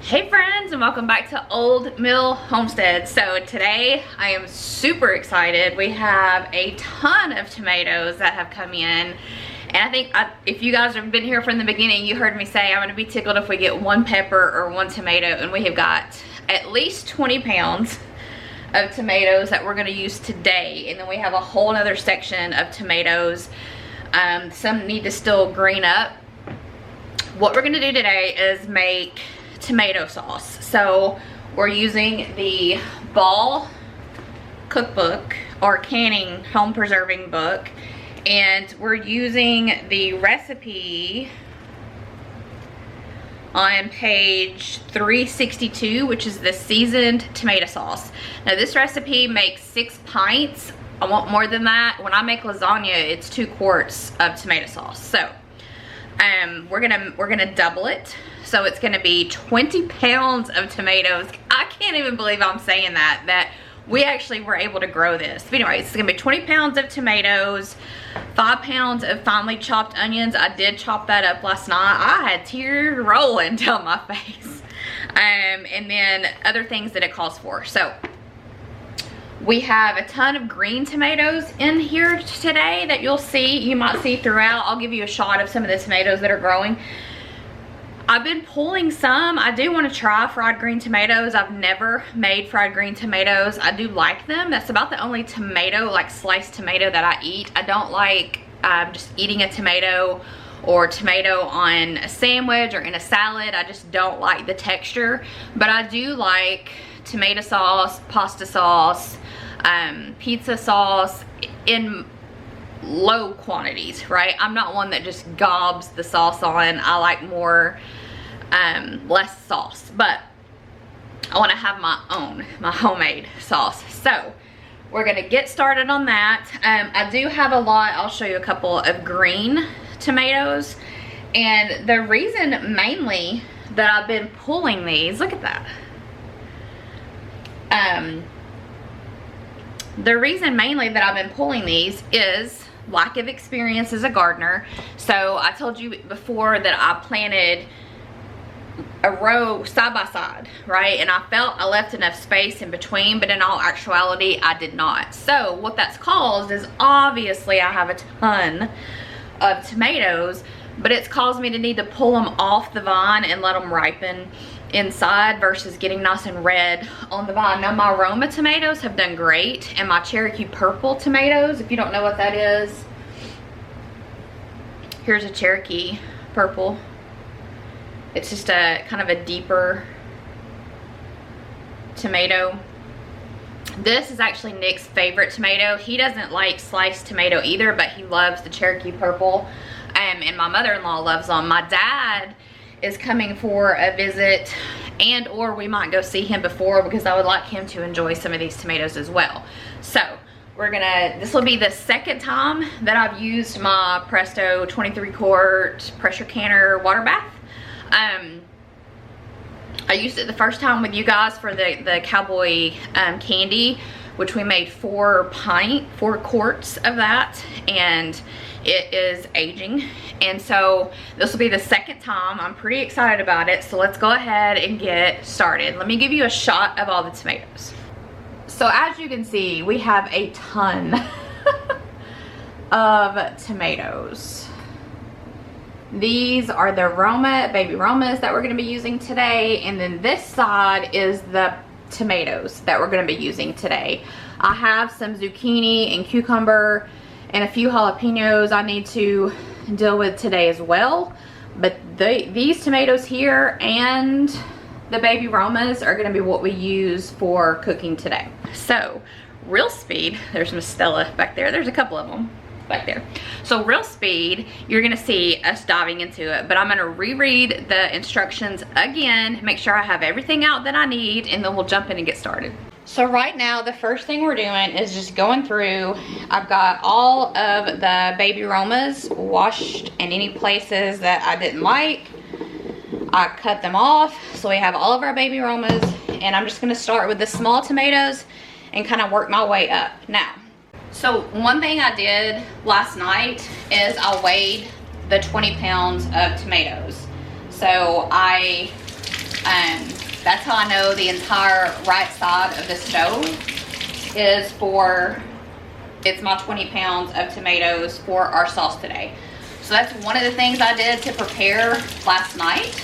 Hey friends, and welcome back to Old Mill Homestead. So today I am super excited. We have a ton of tomatoes that have come in, and I think if you guys have been here from the beginning, you heard me say I'm going to be tickled if we get one pepper or one tomato, and we have got at least 20 pounds of tomatoes that we're going to use today. And then we have a whole other section of tomatoes. Some need to still green up. What we're going to do today is make tomato sauce. So we're using the Ball cookbook or canning home preserving book, and we're using the recipe on page 362, which is the seasoned tomato sauce. Now this recipe makes 6 pints. I want more than that. When I make lasagna, it's 2 quarts of tomato sauce. So we're gonna double it. So it's gonna be 20 pounds of tomatoes. I can't even believe I'm saying that we actually were able to grow this. But anyway, it's gonna be 20 pounds of tomatoes, 5 pounds of finely chopped onions. I did chop that up last night. I had tears rolling down my face. And then other things that it calls for. So we have a ton of green tomatoes in here today that you might see throughout. I'll give you a shot of some of the tomatoes that are growing. I've been pulling some. I do want to try fried green tomatoes. I've never made fried green tomatoes. I do like them. That's about the only tomato, like sliced tomato, that I eat. I don't like just eating a tomato or tomato on a sandwich or in a salad. I just don't like the texture. But I do like tomato sauce, pasta sauce, pizza sauce in low quantities, right? I'm not one that just gobs the sauce on. I like more less sauce, but I want to have my homemade sauce. So we're gonna get started on that. I do have a lot. I'll show you a couple of green tomatoes, and the reason mainly that I've been pulling these, look at that. The reason mainly that I've been pulling these is lack of experience as a gardener. So I told you before that I planted a row side by side, right? And I felt I left enough space in between, but in all actuality, I did not. So what that's caused is, obviously I have a ton of tomatoes, but it's caused me to need to pull them off the vine and let them ripen inside versus getting nice and red on the vine. Now my Roma tomatoes have done great, and my Cherokee purple tomatoes, if you don't know what that is, here's a Cherokee purple. It's just a kind of a deeper tomato. This is actually Nick's favorite tomato. He doesn't like sliced tomato either, but he loves the Cherokee purple, and my mother-in-law loves them. My dad is coming for a visit, and or we might go see him before, because I would like him to enjoy some of these tomatoes as well. So this will be the second time that I've used my Presto 23 quart pressure canner water bath. I used it the first time with you guys for the cowboy candy, which we made 4 quarts of that, and it is aging. And so this will be the second time. I'm pretty excited about it. So let's go ahead and get started. Let me give you a shot of all the tomatoes. So as you can see, we have a ton of tomatoes. These are the baby Romas that we're gonna be using today. And then this side is the tomatoes that we're gonna be using today. I have some zucchini and cucumber and a few jalapenos I need to deal with today as well. But these tomatoes here and the baby Romas are gonna be what we use for cooking today. So real speed, there's Miss Stella back there. There's a couple of them back there. So real speed, you're gonna see us diving into it, but I'm gonna reread the instructions again, make sure I have everything out that I need, and then we'll jump in and get started. So right now, the first thing we're doing is just going through. I've got all of the baby Romas washed, and any places that I didn't like, I cut them off. So we have all of our baby Romas, and I'm just gonna start with the small tomatoes and kind of work my way up. Now, so one thing I did last night is I weighed the 20 pounds of tomatoes. So I That's how I know the entire right side of the stove is for, it's my 20 pounds of tomatoes for our sauce today. So that's one of the things I did to prepare last night,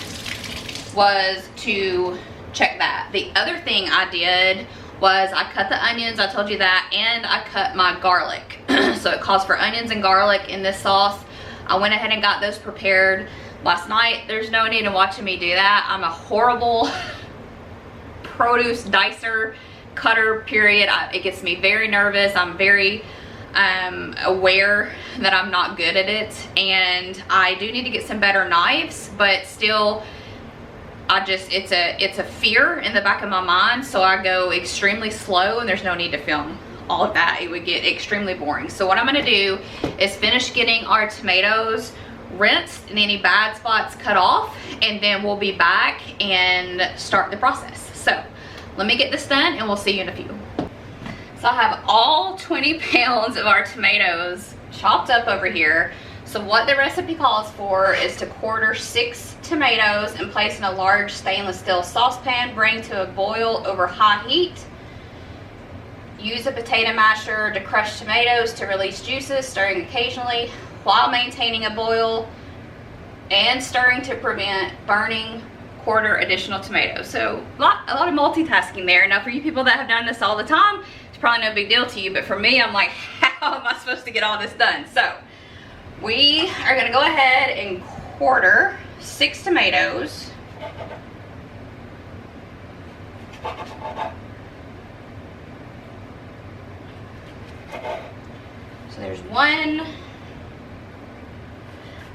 was to check that. The other thing I did was I cut the onions, I told you that, and I cut my garlic. So it calls for onions and garlic in this sauce. I went ahead and got those prepared last night. There's no need in watching me do that. I'm a horrible produce dicer, cutter, period. It gets me very nervous. I'm very aware that I'm not good at it, and I do need to get some better knives, but still, it's a fear in the back of my mind, so I go extremely slow, and there's no need to film all of that. It would get extremely boring. So what I'm gonna do is finish getting our tomatoes rinsed and any bad spots cut off, and then we'll be back and start the process. So let me get this done and we'll see you in a few. So I have all 20 pounds of our tomatoes chopped up over here. So what the recipe calls for is to quarter 6 tomatoes and place in a large stainless steel saucepan, bring to a boil over high heat. Use a potato masher to crush tomatoes to release juices, stirring occasionally while maintaining a boil, and stirring to prevent burning. Quarter additional tomatoes. So a lot of multitasking there. Now for you people that have done this all the time, it's probably no big deal to you, but for me, I'm like, how am I supposed to get all this done? So we are gonna go ahead and quarter 6 tomatoes. So there's one.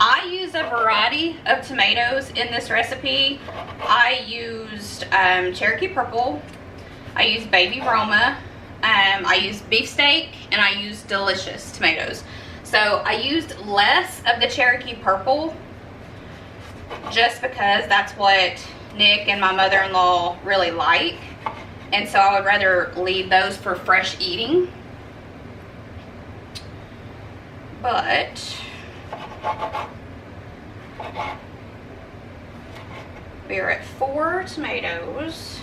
I use a variety of tomatoes in this recipe. I used Cherokee Purple, I used Baby Roma, I used Beefsteak, and I used Delicious tomatoes. So I used less of the Cherokee Purple just because that's what Nick and my mother-in-law really like, and so I would rather leave those for fresh eating. But we are at 4 tomatoes.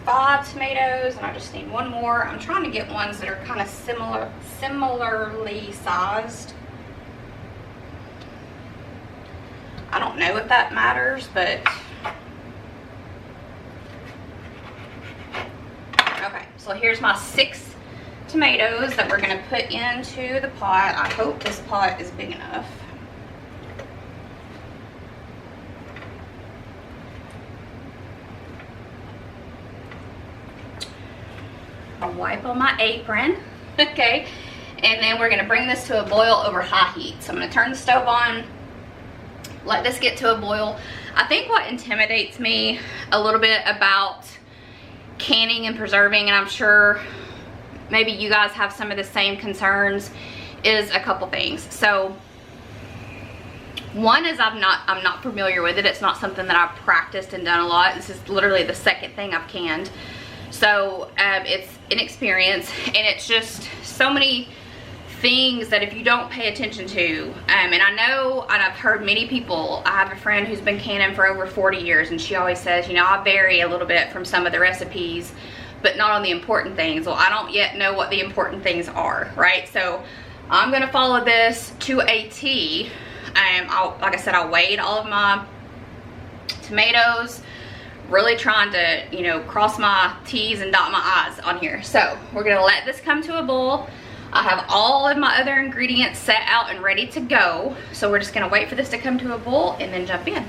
5 tomatoes, and I just need 1 more. I'm trying to get ones that are kind of similarly sized. I don't know if that matters, but okay, so here's my 6 tomatoes that we're going to put into the pot. I hope this pot is big enough. I'll wipe on my apron, okay, and then we're going to bring this to a boil over high heat. So I'm going to turn the stove on, let this get to a boil. I think what intimidates me a little bit about canning and preserving, and I'm sure maybe you guys have some of the same concerns, is a couple things. So one is I'm not familiar with it. It's not something that I've practiced and done a lot. This is literally the 2nd thing I've canned. So it's inexperience, and it's just so many things that if you don't pay attention to, and I know, and I've heard many people, I have a friend who's been canning for over 40 years, and she always says, you know, I vary a little bit from some of the recipes, but not on the important things. Well, I don't yet know what the important things are, right? So I'm going to follow this to a T. Like I said, I weighed all of my tomatoes, really trying to, you know, cross my T's and dot my I's on here. So we're going to let this come to a boil. I have all of my other ingredients set out and ready to go. So we're just going to wait for this to come to a boil and then jump in.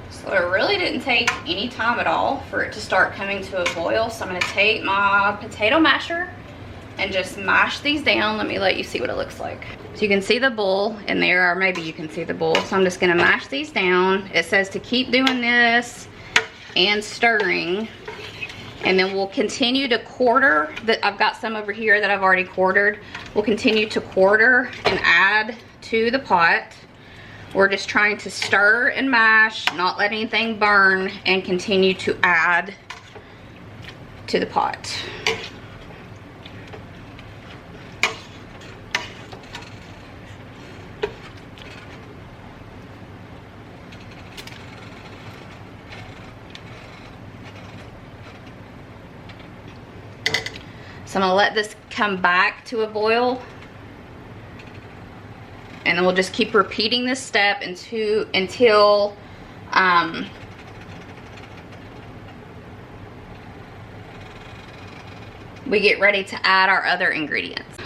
So it really didn't take any time at all for it to start coming to a boil. So I'm going to take my potato masher and just mash these down. Let me let you see what it looks like. So you can see the bowl in there, or maybe you can see the bowl. So I'm just going to mash these down. It says to keep doing this and stirring, and then we'll continue to quarter. I've got some over here that I've already quartered. We'll continue to quarter and add to the pot. We're just trying to stir and mash, not let anything burn, and continue to add to the pot. So I'm gonna let this come back to a boil. And then we'll just keep repeating this step until we get ready to add our other ingredients.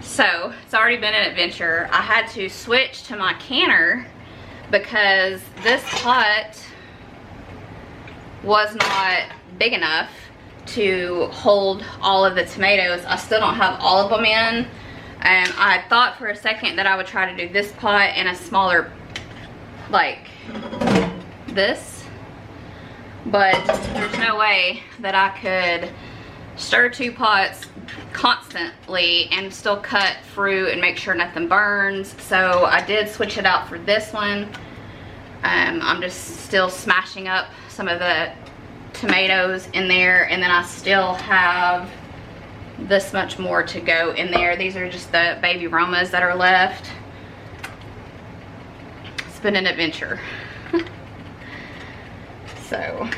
So it's already been an adventure. I had to switch to my canner because this pot was not big enough to hold all of the tomatoes. I still don't have all of them in. I thought for a second that I would try to do this pot in a smaller, like this, but there's no way that I could stir 2 pots constantly and still cut fruit and make sure nothing burns. So I did switch it out for this one. I'm just still smashing up some of the tomatoes in there, and then I still have this much more to go in there. These are just the baby Romas that are left. It's been an adventure. So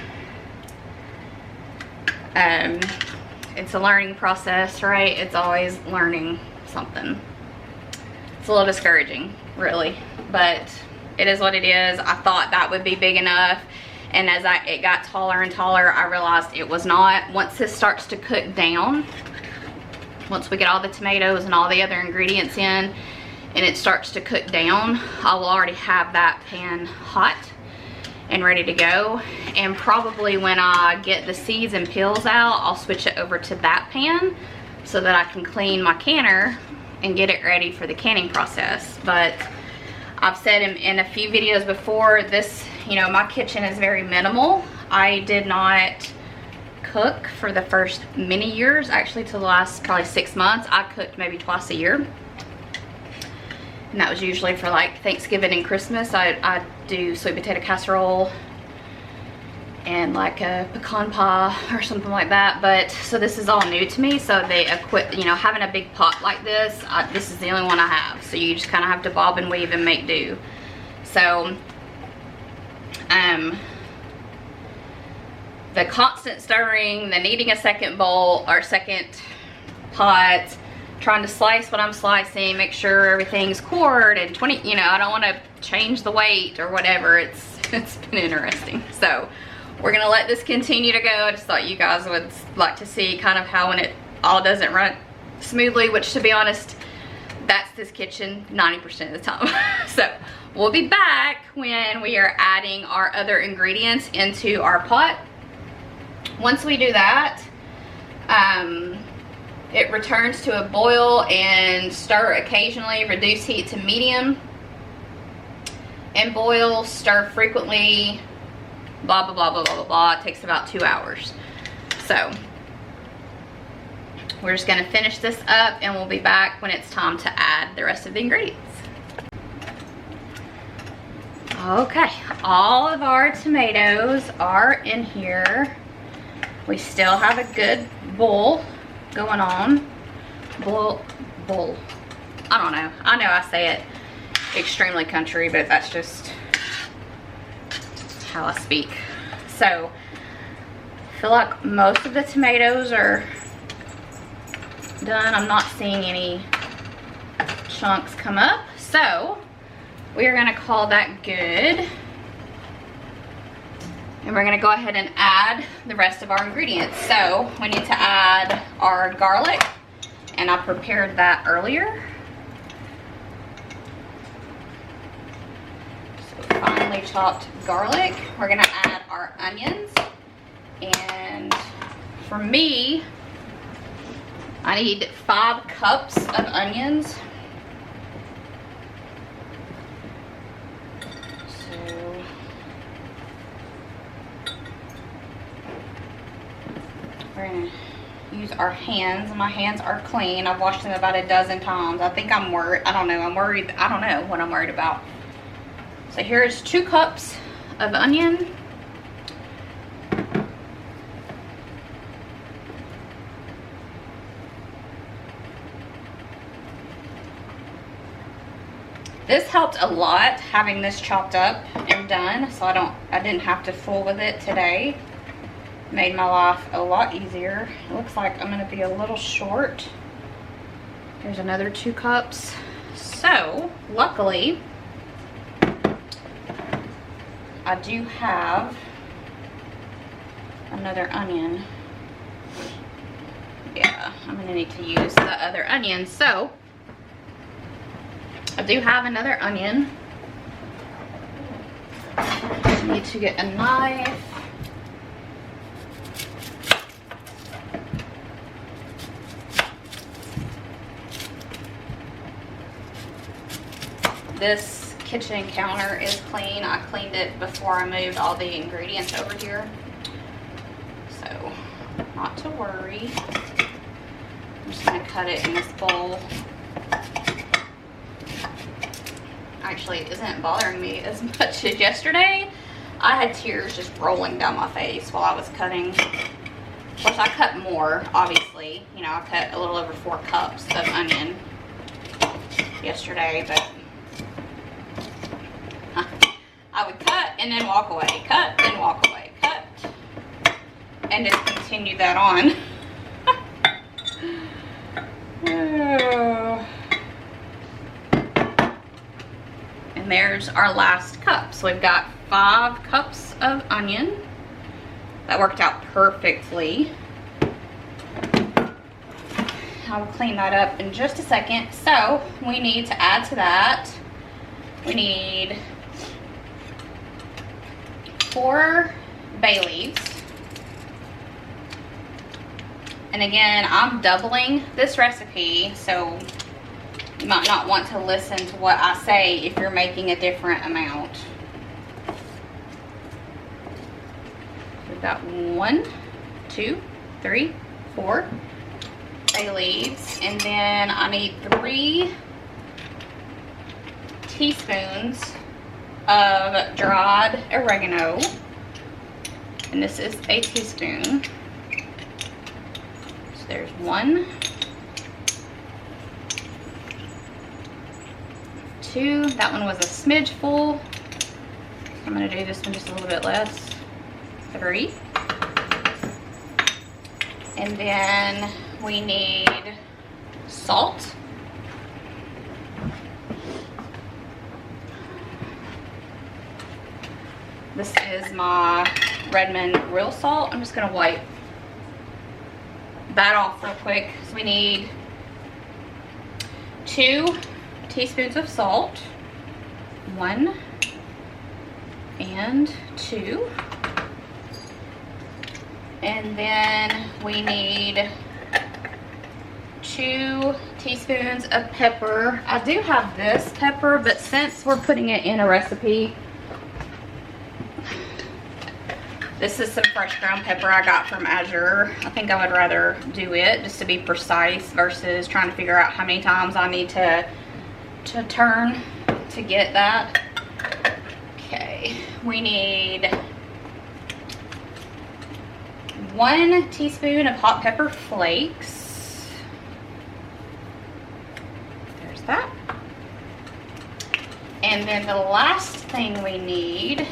it's a learning process, right? It's always learning something. It's a little discouraging, really, but it is what it is. I thought that would be big enough, and as it got taller and taller, I realized it was not. Once this starts to cook down, once we get all the tomatoes and all the other ingredients in and it starts to cook down, I will already have that pan hot and ready to go. And probably when I get the seeds and peels out, I'll switch it over to that pan so that I can clean my canner and get it ready for the canning process. But I've said in a few videos before, this, you know, my kitchen is very minimal. I did not cook for the first many years, actually till the last probably 6 months. I cooked maybe twice a year, and that was usually for like Thanksgiving and Christmas. I do sweet potato casserole and like a pecan pie or something like that. But so this is all new to me, so you know, having a big pot like this, this is the only one I have, so you just kind of have to bob and weave and make do. So the constant stirring, the needing a second bowl or second pot, trying to slice what I'm slicing, make sure everything's cored and 20, you know, I don't want to change the weight or whatever. It's been interesting. So we're gonna let this continue to go. I just thought you guys would like to see kind of how when it all doesn't run smoothly, which to be honest, that's this kitchen 90% of the time. So we'll be back when we are adding our other ingredients into our pot. Once we do that, it returns to a boil and stir occasionally, reduce heat to medium, and boil, stir frequently, blah, blah, blah, blah, blah, blah, blah. It takes about 2 hours. So we're just gonna finish this up and we'll be back when it's time to add the rest of the ingredients. Okay, all of our tomatoes are in here. We still have a good boil going on. Boil. I don't know. I know I say it extremely country, but that's just how I speak. So I feel like most of the tomatoes are done. I'm not seeing any chunks come up. So we are gonna call that good. And we're gonna go ahead and add the rest of our ingredients. So we need to add our garlic, and I prepared that earlier. So finely chopped garlic. We're gonna add our onions, and for me, I need 5 cups of onions. We're gonna use our hands. My hands are clean. I've washed them about a dozen times. I think I'm worried. I don't know. I'm worried. I don't know what I'm worried about. So here's 2 cups of onion. This helped a lot having this chopped up and done, so I didn't have to fool with it today. made my life a lot easier. It looks like I'm gonna be a little short. There's another 2 cups. So, luckily, I do have another onion. Yeah, I'm gonna need to use the other onion. So, I do have another onion. I need to get a knife. This kitchen counter is clean. I cleaned it before I moved all the ingredients over here. So, not to worry. I'm just gonna cut it in this bowl. Actually, it isn't bothering me as much as yesterday. I had tears just rolling down my face while I was cutting. Of course, I cut more, obviously. You know, I cut a little over 4 cups of onion yesterday, but I would cut and then walk away, cut, then walk away, cut, and just continue that on. And there's our last cup. So we've got 5 cups of onion. That worked out perfectly. I will clean that up in just a second. So we need to add to that, we need 4 bay leaves. And again, I'm doubling this recipe, so you might not want to listen to what I say if you're making a different amount. We've got 1, 2, 3, 4 bay leaves, and then I need 3 teaspoons of dried oregano, and this is a teaspoon. So there's 1, 2, that one was a smidge full. I'm gonna do this one just a little bit less. 3, and then we need salt. This is my Redmond real salt. I'm just gonna wipe that off real quick. So we need 2 teaspoons of salt. 1 and 2. And then we need 2 teaspoons of pepper. I do have this pepper, but since we're putting it in a recipe, this is some fresh ground pepper I got from Azure. I think I would rather do it just to be precise versus trying to figure out how many times I need to turn to get that. Okay, we need 1 teaspoon of hot pepper flakes. There's that. And then the last thing we need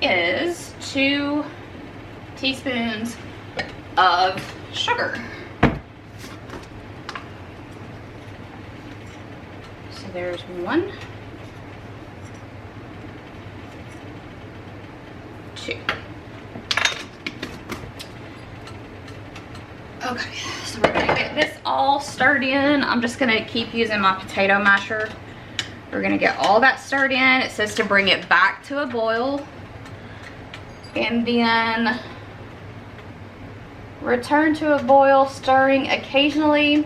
is 2 teaspoons of sugar. So there's 1, 2. Okay, so we're gonna get this all stirred in. I'm just gonna keep using my potato masher. We're gonna get all that stirred in. It says to bring it back to a boil. And then return to a boil, stirring occasionally.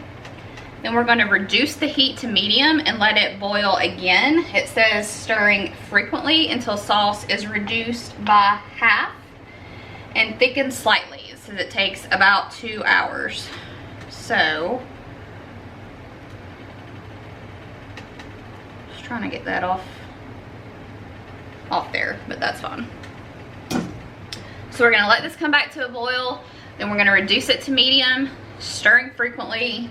Then we're going to reduce the heat to medium and let it boil again. It says stirring frequently until sauce is reduced by half and thickened slightly. It says it takes about 2 hours. So, just trying to get that off there, but that's fine. So we're gonna let this come back to a boil, then we're gonna reduce it to medium, stirring frequently,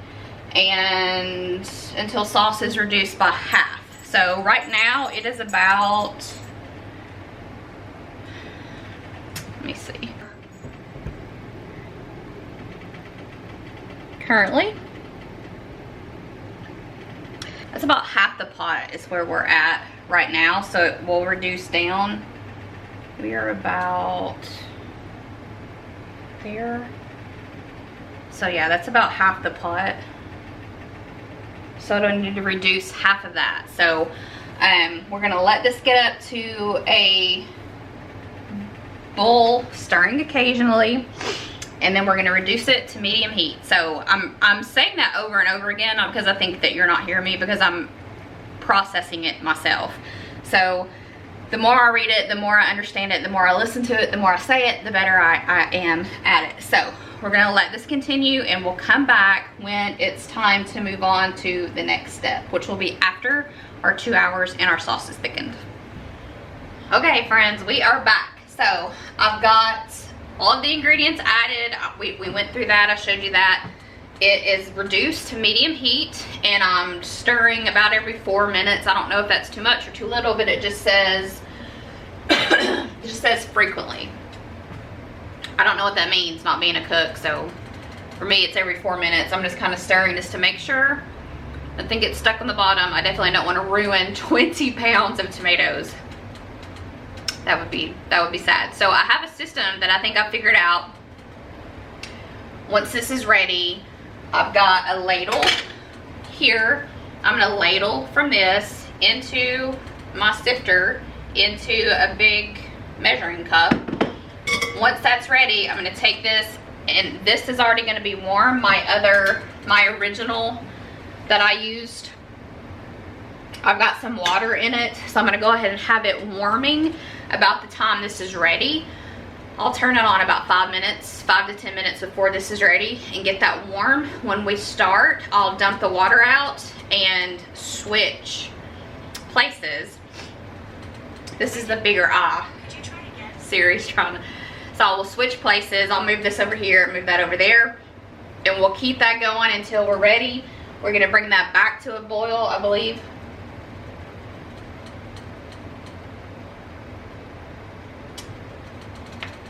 and until sauce is reduced by half. So right now it is about currently. That's about half the pot is where we're at right now, so it will reduce down. We are about there. So yeah, that's about half the pot. So I don't need to reduce half of that. So we're gonna let this get up to a boil, stirring occasionally, and then we're gonna reduce it to medium heat. So I'm saying that over and over again because I think that you're not hearing me, because I'm processing it myself. So the more I read it, the more I understand it, the more I listen to it, the more I say it, the better I am at it. So we're gonna let this continue, and we'll come back when it's time to move on to the next step, which will be after our 2 hours and our sauce is thickened. Okay friends, we are back. So I've got all of the ingredients added. We went through that, I showed you that. It is reduced to medium heat, and I'm stirring about every 4 minutes. I don't know if that's too much or too little, but it just says it just says frequently. I don't know what that means, not being a cook, so for me it's every 4 minutes. I'm just kind of stirring just to make sure nothing gets stuck on the bottom. I definitely don't want to ruin 20 pounds of tomatoes. That would be sad. So I have a system that I think I've figured out. Once this is ready, I've got a ladle here. I'm gonna ladle from this into my sifter into a big measuring cup. Once that's ready, I'm gonna take this, and this is already gonna be warm. My original that I used, I've got some water in it, so I'm gonna go ahead and have it warming about the time this is ready. I'll turn it on about 5 minutes, 5 to 10 minutes before this is ready, and get that warm. When we start, I'll dump the water out and switch places. This is the bigger eye. Siri's trying to, so I will switch places. I'll move this over here, move that over there, and we'll keep that going until we're ready. We're gonna bring that back to a boil, I believe.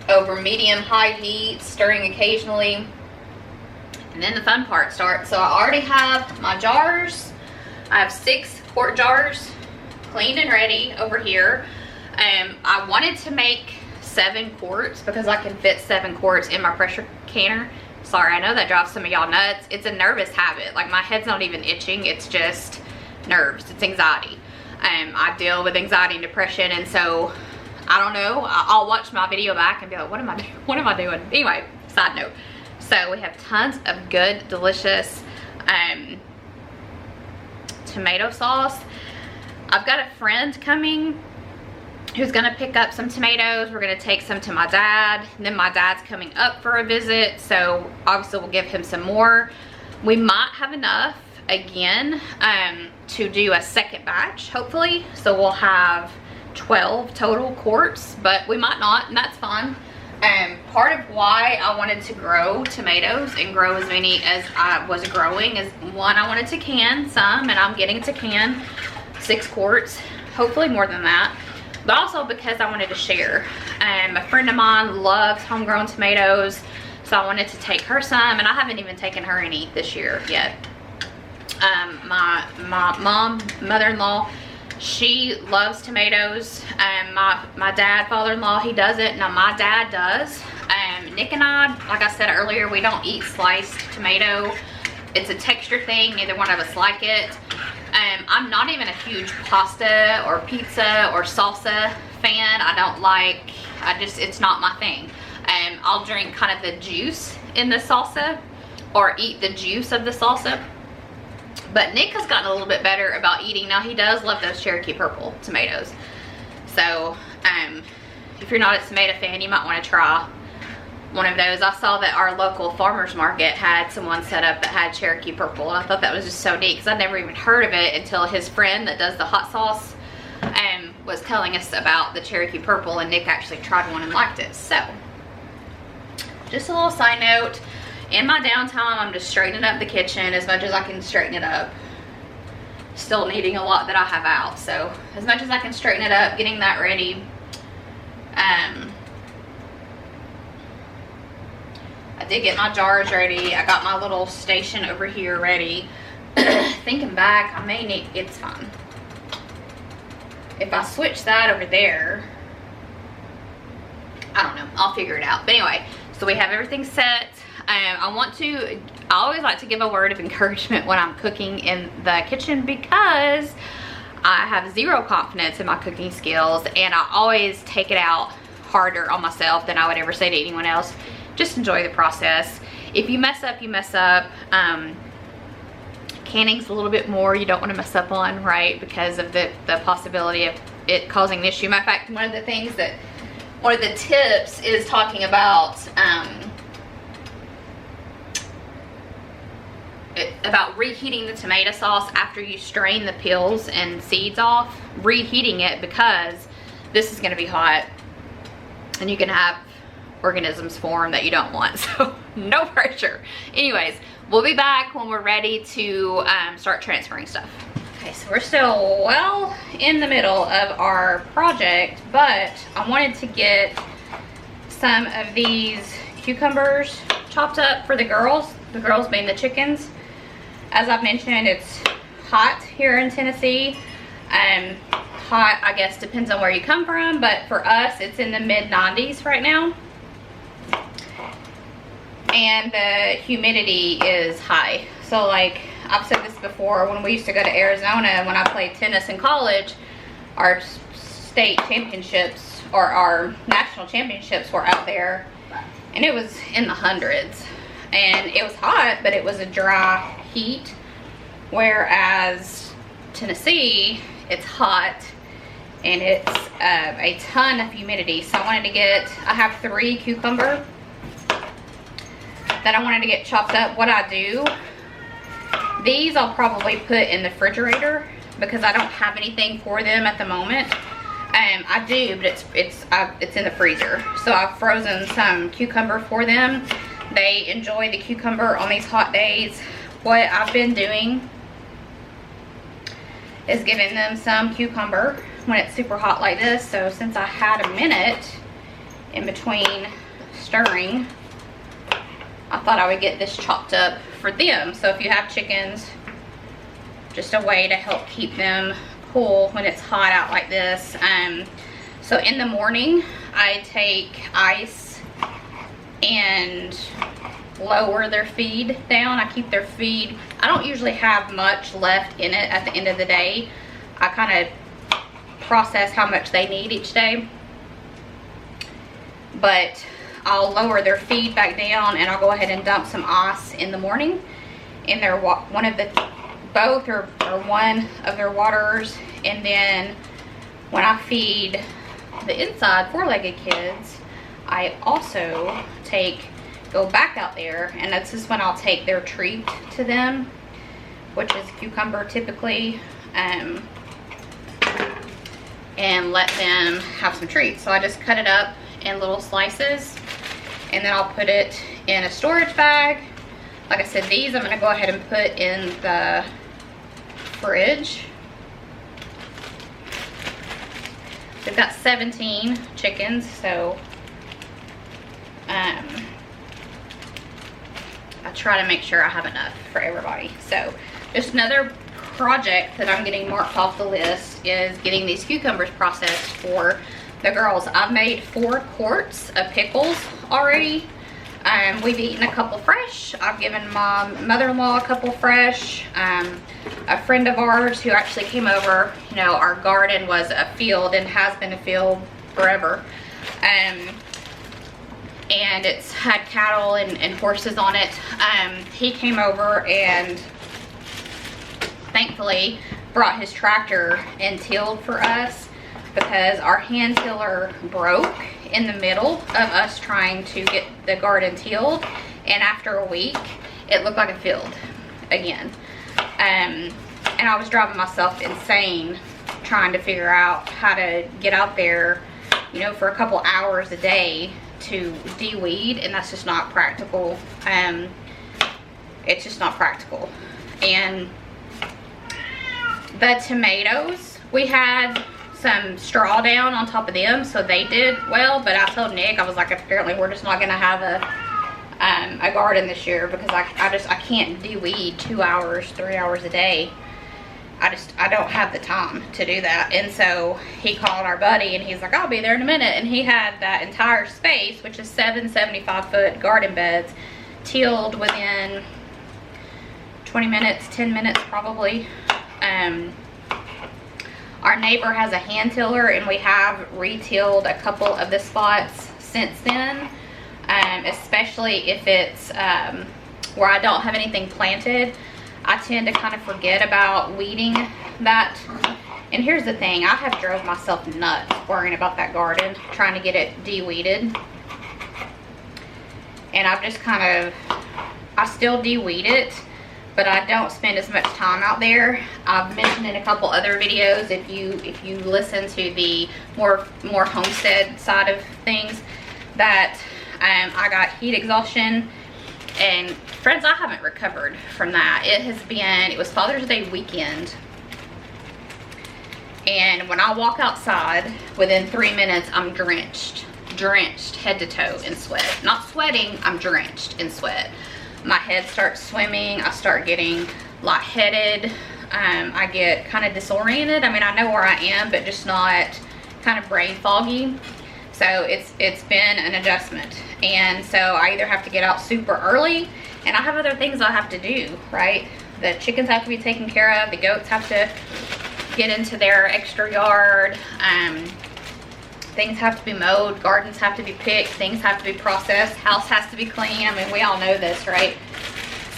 Over medium-high heat, stirring occasionally. And then the fun part starts. So I already have my jars. I have 6 quart jars cleaned and ready over here. I wanted to make 7 quarts because I can fit 7 quarts in my pressure canner. Sorry, I know that drives some of y'all nuts. It's a nervous habit. Like, my head's not even itching. It's just nerves. It's anxiety. I deal with anxiety and depression, and so I don't know. I'll watch my video back and be like, what am I doing? What am I doing? Anyway, side note. So we have tons of good, delicious tomato sauce. I've got a friend coming who's gonna pick up some tomatoes. We're gonna take some to my dad. And then my dad's coming up for a visit, so obviously we'll give him some more. We might have enough again to do a second batch, hopefully. So we'll have 12 total quarts, but we might not, and that's fine. Part of why I wanted to grow tomatoes and grow as many as I was growing is, one, I wanted to can some, and I'm getting to can 6 quarts, hopefully more than that, but also because I wanted to share. A friend of mine loves homegrown tomatoes, so I wanted to take her some, and I haven't even taken her any this year yet. My mother-in-law, she loves tomatoes. My dad, father-in-law, he doesn't. Now my dad does. Nick and I, like I said earlier, we don't eat sliced tomato. It's a texture thing. Neither one of us like it. I'm not even a huge pasta or pizza or salsa fan. I don't like, it's not my thing. I'll drink kind of the juice in the salsa or eat the juice of the salsa. But Nick has gotten a little bit better about eating. Now he does love those Cherokee purple tomatoes. So if you're not a tomato fan, you might want to try one of those. I saw that our local farmer's market had someone set up that had Cherokee purple, and I thought that was just so neat because I'd never even heard of it until his friend that does the hot sauce was telling us about the Cherokee purple, and Nick actually tried one and liked it. So just a little side note. In my downtime, I'm just straightening up the kitchen as much as I can straighten it up. Still needing a lot that I have out, so as much as I can straighten it up, getting that ready. I did get my jars ready. I got my little station over here ready. Thinking back, I may need, it's fine. If I switch that over there, I don't know, I'll figure it out. But anyway, so we have everything set. I always like to give a word of encouragement when I'm cooking in the kitchen, because I have zero confidence in my cooking skills, and I always take it out harder on myself than I would ever say to anyone else. Just enjoy the process. If you mess up, you mess up. Canning's a little bit more you don't want to mess up on, right? Because of the possibility of it causing an issue. Matter of fact, one of the tips is talking about reheating the tomato sauce after you strain the peels and seeds off. Reheating it, because this is going to be hot and you can have organisms form that you don't want, so no pressure. Anyways, we'll be back when we're ready to start transferring stuff. Okay, so we're still well in the middle of our project, but I wanted to get some of these cucumbers chopped up for the girls being the chickens. As I've mentioned, it's hot here in Tennessee. Hot, I guess, depends on where you come from, but for us, it's in the mid-90s right now. And the humidity is high. So like I've said this before, when we used to go to Arizona, when I played tennis in college, our state championships or our national championships were out there, and it was in the hundreds. And it was hot, but it was a dry heat. Whereas Tennessee, it's hot and it's a ton of humidity. So I have 3 cucumber that I wanted to get chopped up. What I do, these I'll probably put in the refrigerator because I don't have anything for them at the moment. I do, but it's in the freezer. So I've frozen some cucumber for them. They enjoy the cucumber on these hot days. What I've been doing is giving them some cucumber when it's super hot like this. So since I had a minute in between stirring, I thought I would get this chopped up for them. So if you have chickens, just a way to help keep them cool when it's hot out like this. So in the morning, I take ice and lower their feed down. I keep their feed, I don't usually have much left in it at the end of the day. I kind of process how much they need each day. But I'll lower their feed back down, and I'll go ahead and dump some ice in the morning in their one of their waters. And then when I feed the inside 4-legged kids, I also go back out there, and this is when I'll take their treat to them, which is cucumber typically, and let them have some treats. So I just cut it up in little slices, and then I'll put it in a storage bag. Like I said, these I'm going to go ahead and put in the fridge. We've got 17 chickens, so I try to make sure I have enough for everybody. So just another project that I'm getting marked off the list is getting these cucumbers processed for the girls. I've made 4 quarts of pickles already. We've eaten a couple fresh. I've given my mother-in-law a couple fresh. A friend of ours who actually came over, you know, our garden was a field and has been a field forever. And it's had cattle and horses on it. He came over and thankfully brought his tractor and tilled for us, because our hand tiller broke in the middle of us trying to get the garden tilled, and after a week it looked like a field again. And I was driving myself insane trying to figure out how to get out there, you know, for a couple hours a day to de-weed, and that's just not practical. It's just not practical. And the tomatoes, we had some straw down on top of them, so they did well. But I told Nick, I was like, apparently we're just not gonna have a garden this year because I can't de-weed 2 hours, 3 hours a day. I don't have the time to do that. And so he called our buddy and he's like, I'll be there in a minute. And he had that entire space, which is 7 75-foot garden beds, tilled within 20 minutes, 10 minutes probably. Our neighbor has a hand tiller and we have re-tilled a couple of the spots since then, especially if it's where I don't have anything planted. I tend to kind of forget about weeding that. And here's the thing, I have drove myself nuts worrying about that garden, trying to get it de-weeded. And I've just kind of, I still de-weed it, but I don't spend as much time out there. I've mentioned in a couple other videos, if you listen to the more homestead side of things, that I got heat exhaustion. And friends, I haven't recovered from that. It was Father's Day weekend. And when I walk outside, within 3 minutes, I'm drenched head to toe in sweat. Not sweating, I'm drenched in sweat. My head starts swimming. I start getting lightheaded. I get kind of disoriented. I mean, I know where I am, but just not kind of brain foggy. So it's been an adjustment. And so I either have to get out super early, and I have other things I have to do, right? The chickens have to be taken care of. The goats have to get into their extra yard. Things have to be mowed. Gardens have to be picked. Things have to be processed. House has to be clean. I mean, we all know this, right?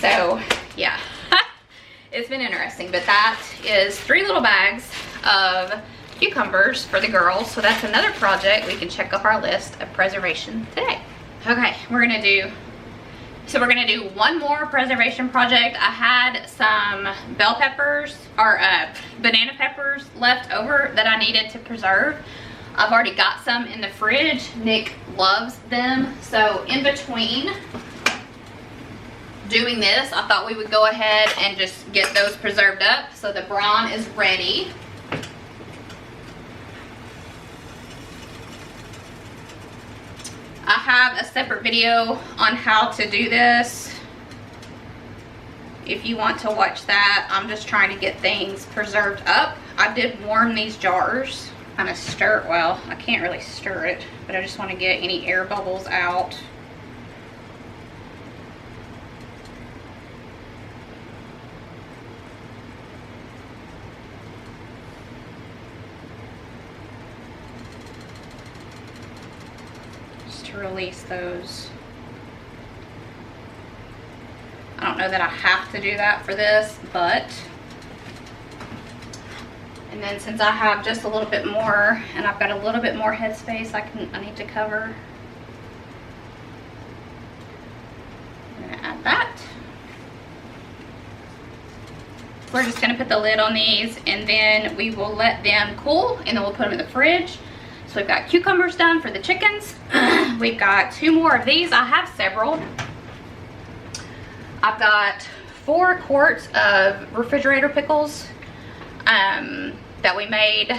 So, yeah. It's been interesting. But that is 3 little bags of cucumbers for the girls. So that's another project we can check off our list of preservation today. Okay, we're gonna do one more preservation project. I had some bell peppers or banana peppers left over that I needed to preserve. I've already got some in the fridge. Nick loves them. So in between doing this, I thought we would go ahead and just get those preserved up. So the brine is ready. I have a separate video on how to do this if you want to watch that. I'm just trying to get things preserved up. I did warm these jars, kind of stir it. Well, I can't really stir it, but I just want to get any air bubbles out. Release those. I don't know that I have to do that for this, but, and then since I have just a little bit more and I've got a little bit more headspace I need to cover, I'm gonna add that. We're just gonna put the lid on these and then we will let them cool and then we'll put them in the fridge. So we've got cucumbers done for the chickens. We've got 2 more of these. I have several. I've got 4 quarts of refrigerator pickles that we made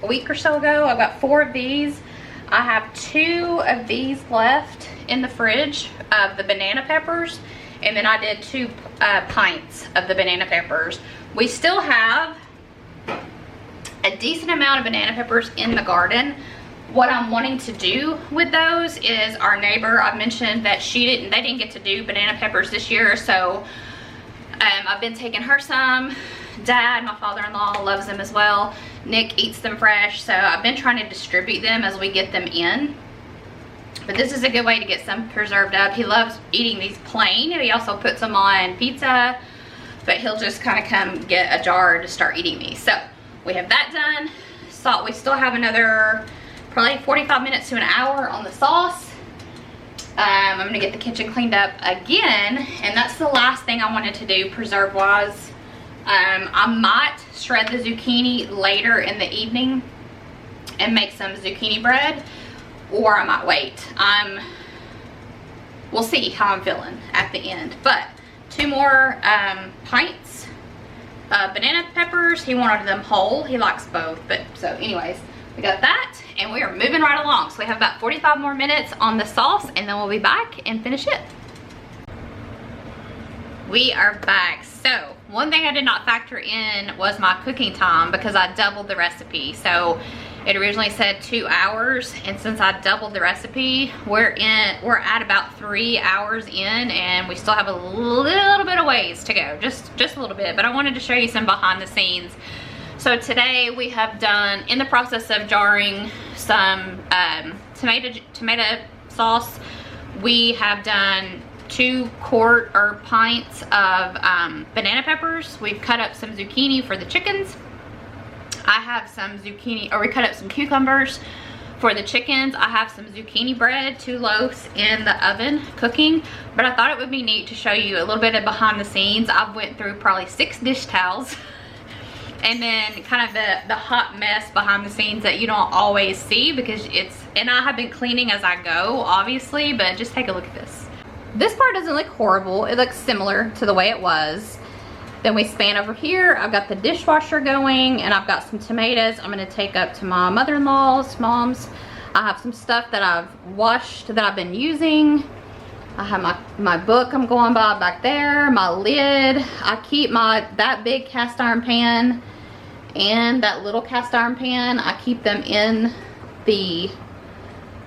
a week or so ago. I've got 4 of these. I have 2 of these left in the fridge of the banana peppers. And then I did 2 pints of the banana peppers. We still have a decent amount of banana peppers in the garden. What I'm wanting to do with those is our neighbor, I mentioned that they didn't get to do banana peppers this year, so I've been taking her some. Dad, my father-in-law, loves them as well. Nick eats them fresh, so I've been trying to distribute them as we get them in. But this is a good way to get some preserved up. He loves eating these plain, and he also puts them on pizza, but he'll just kind of come get a jar to start eating these. So we have that done. Salt, we still have another probably 45 minutes to an hour on the sauce. I'm gonna get the kitchen cleaned up again, and that's the last thing I wanted to do preserve wise. I might shred the zucchini later in the evening and make some zucchini bread, or I might wait. We'll see how I'm feeling at the end. But 2 more pints of banana peppers. He wanted them whole. He likes both. But so anyways, we got that and we are moving right along. So we have about 45 more minutes on the sauce and then we'll be back and finish it. We are back. So one thing I did not factor in was my cooking time because I doubled the recipe. So it originally said 2 hours, and since I doubled the recipe, we're at about 3 hours in, and we still have a little bit of ways to go, just a little bit. But I wanted to show you some behind the scenes. So today we have done, in the process of jarring some tomato sauce, we have done 2 quart or pints of banana peppers. We've cut up some zucchini for the chickens. I have some zucchini, or we cut up some cucumbers for the chickens. I have some zucchini bread, 2 loaves in the oven cooking. But I thought it would be neat to show you a little bit of behind the scenes. I've went through probably 6 dish towels. And then kind of the hot mess behind the scenes that you don't always see because and I have been cleaning as I go, obviously, but just take a look at this. This part doesn't look horrible. It looks similar to the way it was. Then we span over here. I've got the dishwasher going, and I've got some tomatoes I'm gonna take up to my mother-in-law's, mom's. I have some stuff that I've washed that I've been using. I have my book I'm going by back there, my lid. I keep that big cast iron pan and that little cast iron pan. I keep them in the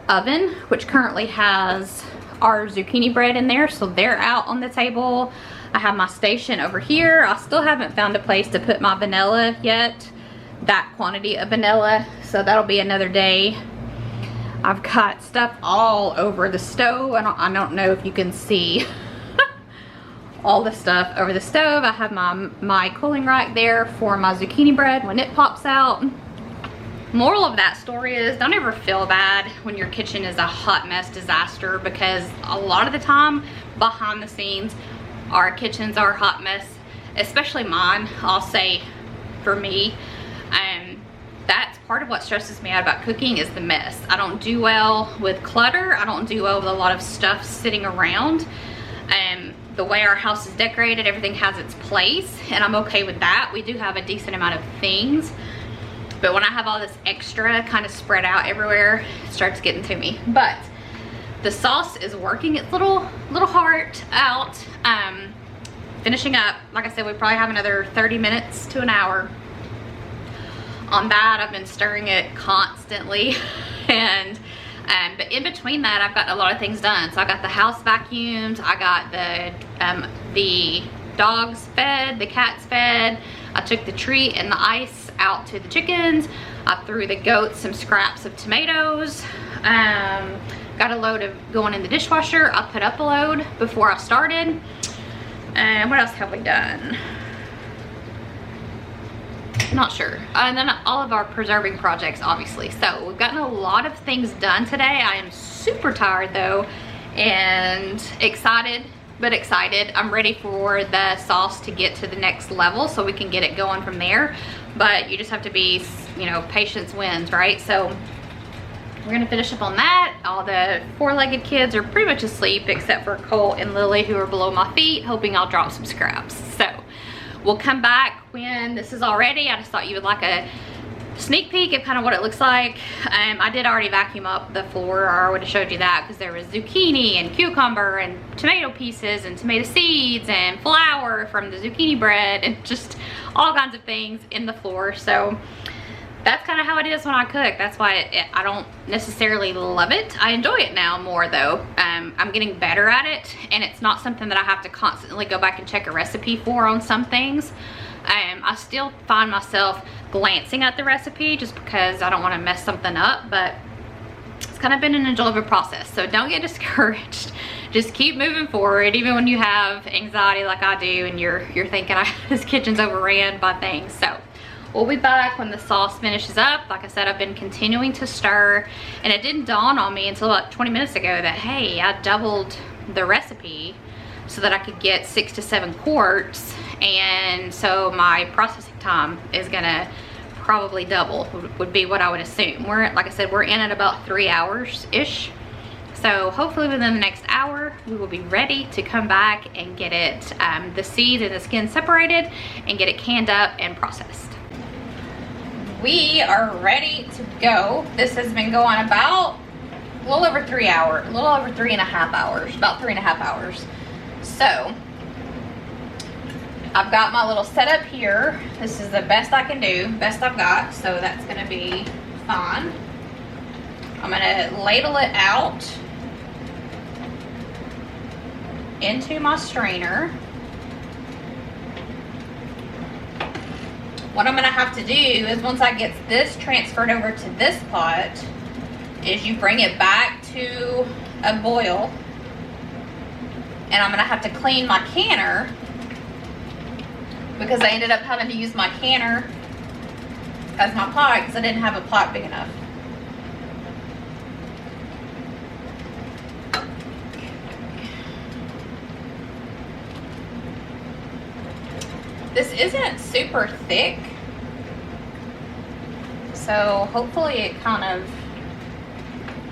oven, which currently has our zucchini bread in there, so they're out on the table. I have my station over here. I still haven't found a place to put my vanilla yet, that quantity of vanilla, so that'll be another day. I've got stuff all over the stove. I don't know if you can see all the stuff over the stove. I have my cooling rack there for my zucchini bread when it pops out. Moral of that story is, don't ever feel bad when your kitchen is a hot mess disaster, because a lot of the time behind the scenes our kitchens are a hot mess, especially mine. I'll say for me, that's part of what stresses me out about cooking is the mess. I don't do well with clutter. I don't do well with a lot of stuff sitting around. The way our house is decorated, everything has its place, and I'm okay with that. We do have a decent amount of things, but when I have all this extra kind of spread out everywhere, it starts getting to me. But the sauce is working its little heart out. Finishing up, like I said, we probably have another 30 minutes to an hour on that. I've been stirring it constantly, and but in between that, I've got a lot of things done. So I got the house vacuumed, I got the dogs fed, the cats fed. I took the treat and the ice out to the chickens. I threw the goats some scraps of tomatoes. Got a load of going in the dishwasher. I put up a load before I started. And what else have we done? Not sure. And then all of our preserving projects, obviously. So we've gotten a lot of things done today. I am super tired though, and excited, but excited. I'm ready for the sauce to get to the next level so we can get it going from there. But you just have to be, you know, patience wins, right? So we're gonna finish up on that. All the 4-legged kids are pretty much asleep except for Cole and Lily, who are below my feet, hoping I'll drop some scraps. So we'll come back when this is all ready. I just thought you would like a sneak peek of kind of what it looks like. I did already vacuum up the floor. I already showed you that because there was zucchini and cucumber and tomato pieces and tomato seeds and flour from the zucchini bread and just all kinds of things in the floor. So that's kind of how it is when I cook. That's why I don't necessarily love it. I enjoy it now more though. I'm getting better at it, and it's not something that I have to constantly go back and check a recipe for on some things. I still find myself glancing at the recipe just because I don't want to mess something up, but it's kind of been an enjoyable process. So don't get discouraged. Just keep moving forward, even when you have anxiety like I do and you're thinking this kitchen's overran by things. So we'll be back when the sauce finishes up. Like I said, I've been continuing to stir, and it didn't dawn on me until about 20 minutes ago that, hey, I doubled the recipe so that I could get 6 to 7 quarts, and so my processing time is gonna probably double, would be what I would assume. Like I said, we're in at about 3 hours-ish. So hopefully within the next hour, we will be ready to come back and get it, the seeds and the skin separated, and get it canned up and processed. We are ready to go. This has been going about a little over 3 hours, a little over 3.5 hours, about 3.5 hours. So I've got my little setup here. This is the best I can do, best I've got, so that's gonna be fine. I'm gonna ladle it out into my strainer. What I'm gonna have to do is once I get this transferred over to this pot, is you bring it back to a boil, and I'm gonna have to clean my canner because I ended up having to use my canner as my pot because I didn't have a pot big enough. This isn't super thick, so hopefully it kind of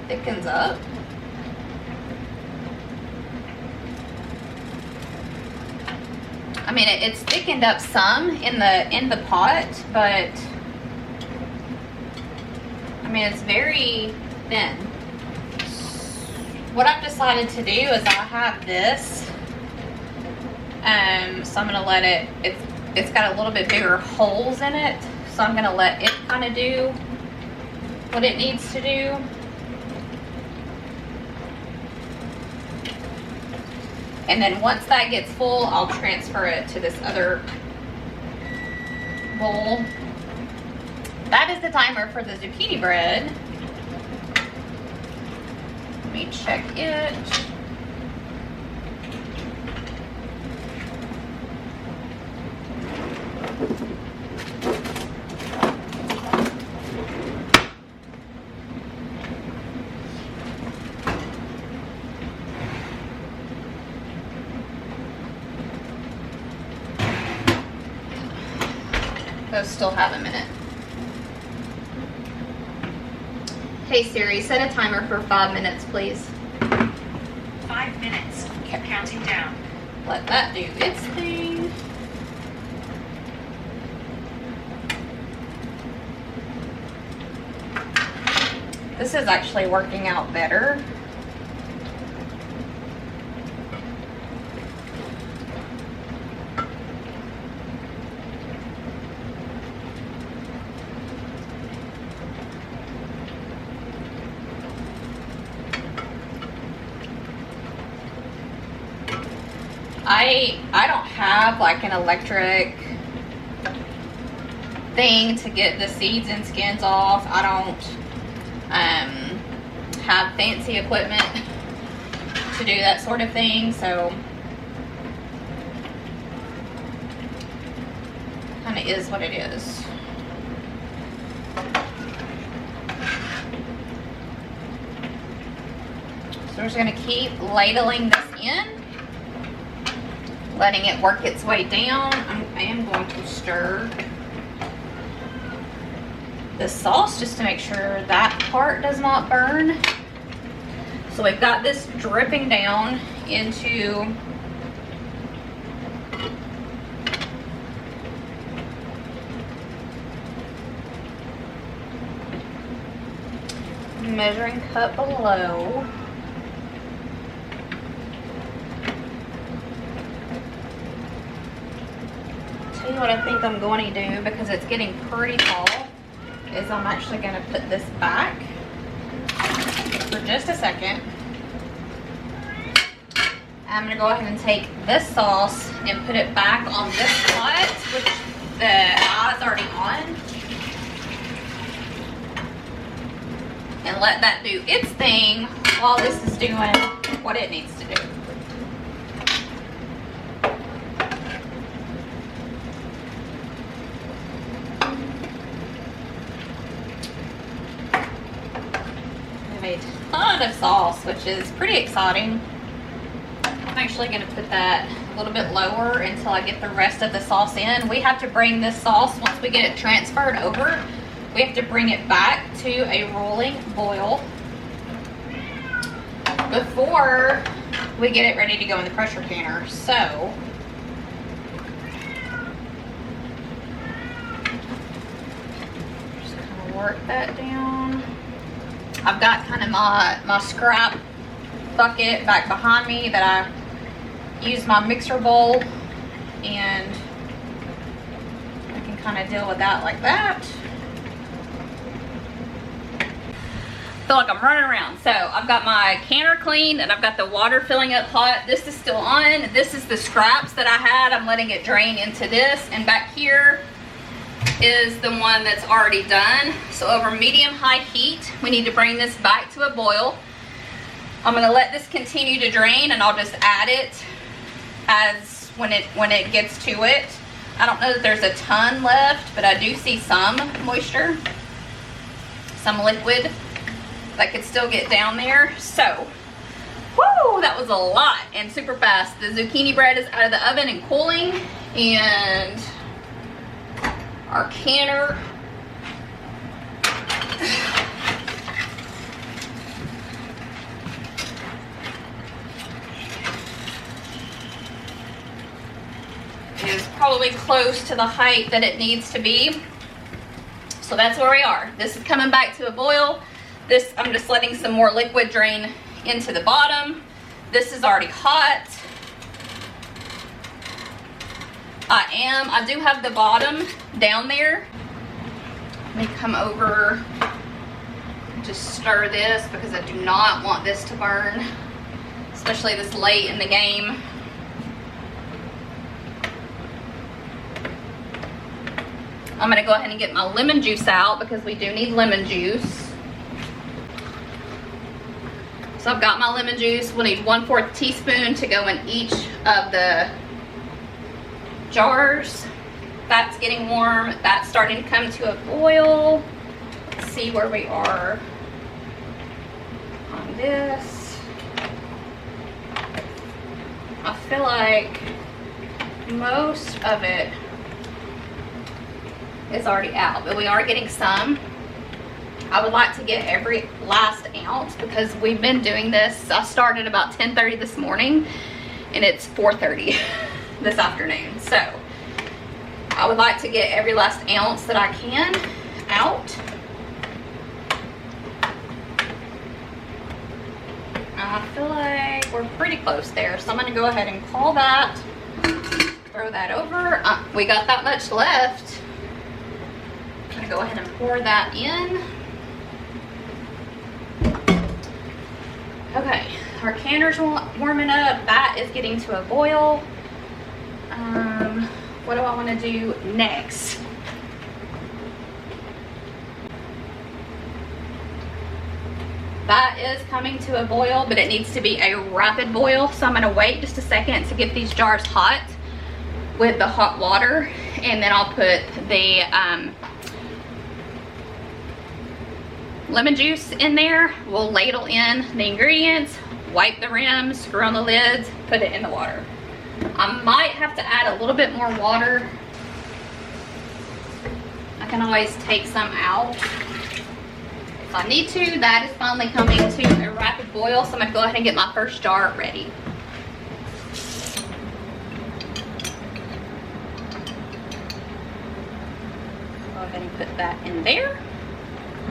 thickens up. I mean, it's thickened up some in the pot, but I mean, it's very thin. What I've decided to do is I have this, so I'm gonna let it, it's got a little bit bigger holes in it, so I'm gonna let it kind of do what it needs to do. And then once that gets full, I'll transfer it to this other bowl. That is the timer for the zucchini bread. Let me check it. Those still have a minute. Hey Siri, set a timer for 5 minutes, please. 5 minutes. Okay. Counting down. Let that do its thing. This is actually working out better. I don't have like an electric thing to get the seeds and skins off. I don't have fancy equipment to do that sort of thing, so kind of is what it is. So we're just going to keep ladling this in, letting it work its way down. I am going to stir the sauce just to make sure that part does not burn. So we've got this dripping down into measuring cup below. Tell you what I think I'm going to do, because it's getting pretty tall, is I'm actually going to put this back for just a second. I'm going to go ahead and take this sauce and put it back on this pot, which the eye's already on, and let that do its thing while this is doing what it needs to do. A ton of sauce, which is pretty exciting. I'm actually going to put that a little bit lower until I get the rest of the sauce in. We have to bring this sauce, once we get it transferred over, we have to bring it back to a rolling boil before we get it ready to go in the pressure canner. So just kind of work that down. I've got kind of my scrap bucket back behind me that I use my mixer bowl and kind of deal with that like that. Feel like I'm running around. So I've got my canner cleaned and I've got the water filling up hot. This is still on. This is the scraps that I had. I'm letting it drain into this, and back here is the one that's already done. So over medium-high heat, we need to bring this back to a boil. I'm gonna let this continue to drain, and I'll just add it as when it gets to it. I don't know that there's a ton left, but I do see some moisture, some liquid that could still get down there. So, whoo, that was a lot and super fast. The zucchini bread is out of the oven and cooling, and our canner is probably close to the height that it needs to be. So that's where we are. This is coming back to a boil. This, I'm just letting some more liquid drain into the bottom. This is already hot. I do have the bottom down there. Let me come over, just stir this because I do not want this to burn, especially this late in the game. I'm gonna go ahead and get my lemon juice out because we do need lemon juice. So I've got my lemon juice. We'll need 1/4 teaspoon to go in each of the jars. That's getting warm. That's starting to come to a boil. Let's see where we are on this. I feel like most of it is already out, but we are getting some. I would like to get every last ounce because we've been doing this. I started about 10:30 this morning and it's 4:30 this afternoon. So I would like to get every last ounce that I can out. I feel like we're pretty close there. So I'm gonna go ahead and call that, throw that over. We got that much left. I'm gonna go ahead and pour that in. Okay, our canner's warming up. That is getting to a boil. What do I want to do next? That is coming to a boil, but it needs to be a rapid boil. So I'm gonna wait just a second to get these jars hot with the hot water, and then I'll put the lemon juice in there. We'll ladle in the ingredients, wipe the rims, screw on the lids, put it in the water. I might have to add a little bit more water. I can always take some out if I need to. That is finally coming to a rapid boil, so I'm gonna go ahead and get my first jar ready. Go ahead and put that in there.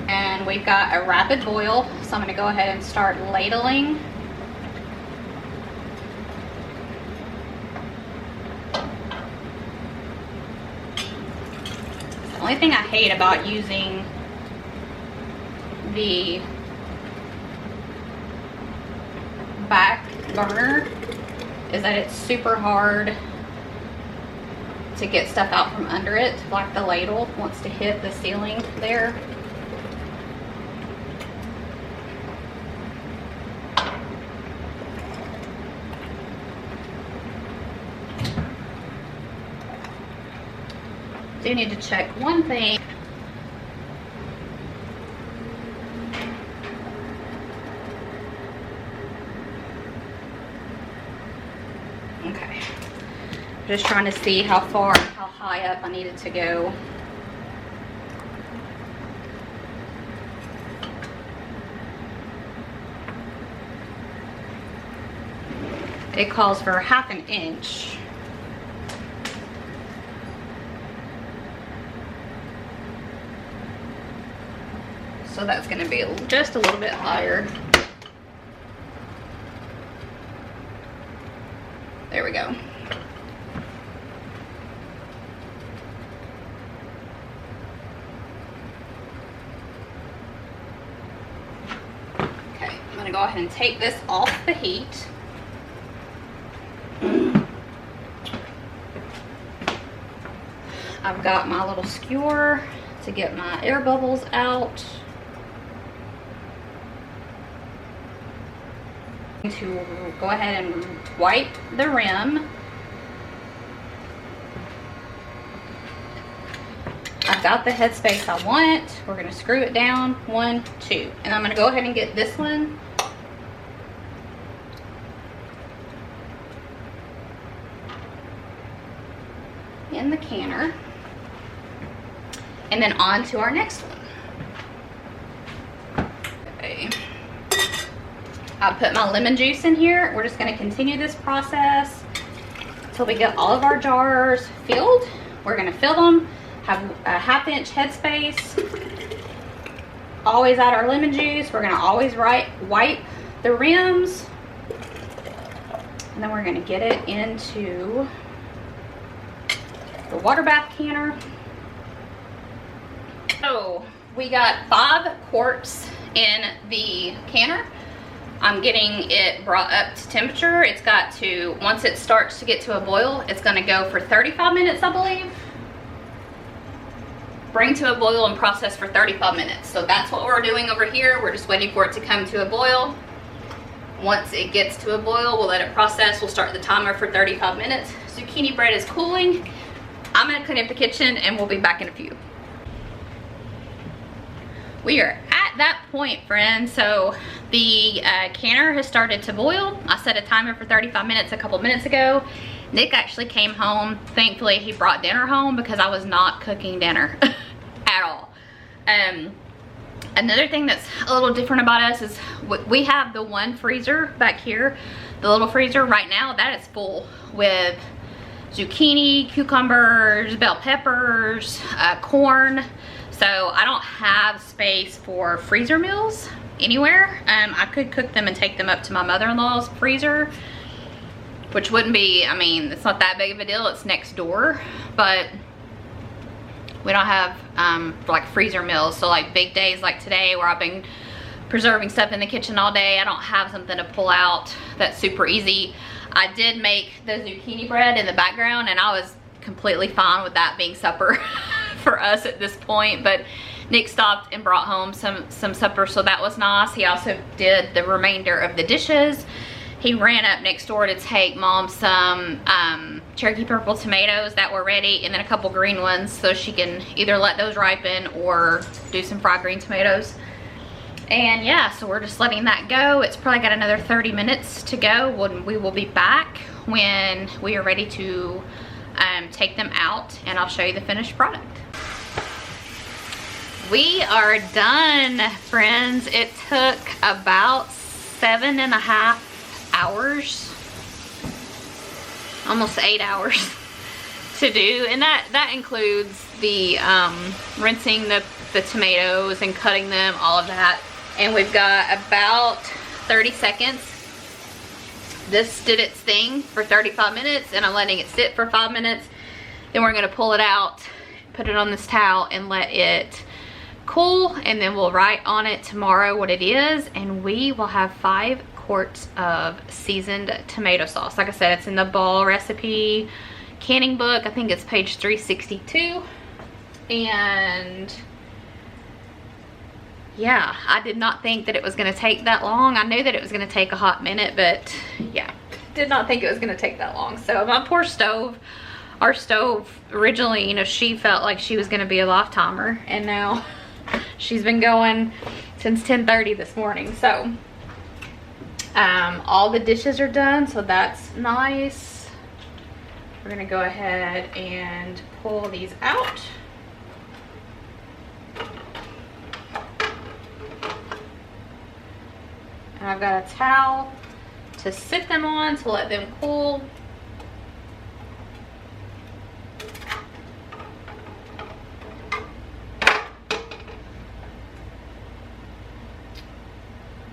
And we've got a rapid boil, so I'm going to go ahead and start ladling. The only thing I hate about using the back burner is that it's super hard to get stuff out from under it, like the ladle wants to hit the ceiling there. Do need to check one thing. Okay. Just trying to see how high up I needed to go. It calls for 1/2 inch. So that's going to be just a little bit higher. There we go. go ahead and take this off the heat. I've got my little skewer to get my air bubbles out. To go ahead and wipe the rim. I've got the headspace I want. We're going to screw it down, 1, 2. And I'm going to go ahead and get this one. In the canner. And then on to our next one. Okay. I put my lemon juice in here. We're just going to continue this process until we get all of our jars filled. We're going to fill them, have a 1/2 inch headspace. Always add our lemon juice. We're going to always wipe the rims. And then we're going to get it into the water bath canner. So we got 5 quarts in the canner. I'm getting it brought up to temperature. It's got to, once it starts to get to a boil, it's going to go for 35 minutes, I believe. Bring to a boil and process for 35 minutes. So that's what we're doing over here. We're just waiting for it to come to a boil. Once it gets to a boil, we'll let it process. We'll start the timer for 35 minutes. Zucchini bread is cooling. I'm going to clean up the kitchen and we'll be back in a few. We are at that point, friends. So the canner has started to boil. I set a timer for 35 minutes a couple minutes ago. Nick actually came home. Thankfully, he brought dinner home because I was not cooking dinner at all. Another thing that's a little different about us is we have the one freezer back here. The little freezer right now, that is full with zucchini, cucumbers, bell peppers, corn. So I don't have space for freezer meals anywhere. I could cook them and take them up to my mother-in-law's freezer, which wouldn't be, I mean, it's not that big of a deal. It's next door, but we don't have like freezer meals. So like big days like today where I've been preserving stuff in the kitchen all day, I don't have something to pull out that's super easy. I did make the zucchini bread in the background and I was completely fine with that being supper for us at this point, but Nick stopped and brought home some supper, so that was nice. He also did the remainder of the dishes. He ran up next door to take Mom some Cherokee purple tomatoes that were ready, and then a couple green ones so she can either let those ripen or do some fried green tomatoes. And yeah, so we're just letting that go. It's probably got another 30 minutes to go when we will be back when we are ready to take them out, and I'll show you the finished product. We are done, friends. It took about 7.5 hours, almost 8 hours to do, and that includes the rinsing the tomatoes and cutting them, all of that. And we've got about 30 seconds. This did its thing for 35 minutes, and I'm letting it sit for 5 minutes. Then we're gonna pull it out, put it on this towel, and let it cool, and then we'll write on it tomorrow what it is, and we will have 5 quarts of seasoned tomato sauce. Like I said, it's in the Ball recipe canning book. I think it's page 362. And yeah, I did not think that it was going to take that long. I knew that it was going to take a hot minute, but yeah, did not think it was going to take that long. So my poor stove, our stove originally, you know, she felt like she was going to be a lifetimer, and now she's been going since 10:30 this morning. So all the dishes are done, so that's nice. We're gonna go ahead and pull these out. And I've got a towel to sit them on to let them cool.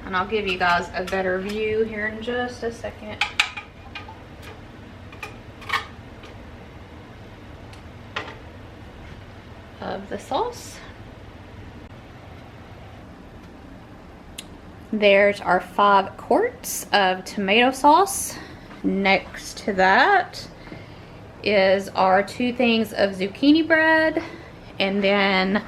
And I'll give you guys a better view here in just a second. Of the sauce. There's our 5 quarts of tomato sauce. Next to that is our 2 things of zucchini bread. And then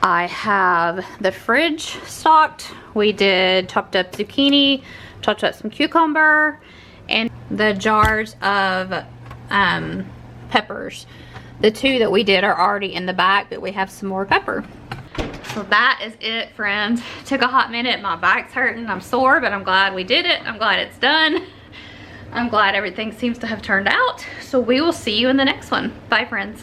I have the fridge stocked. We did chopped up zucchini, chopped up some cucumber, and the jars of peppers. The 2 that we did are already in the back, but we have some more pepper. So that is it, friends. Took a hot minute. My back's hurting. I'm sore, but I'm glad we did it. I'm glad it's done. I'm glad everything seems to have turned out. So we will see you in the next one. Bye, friends.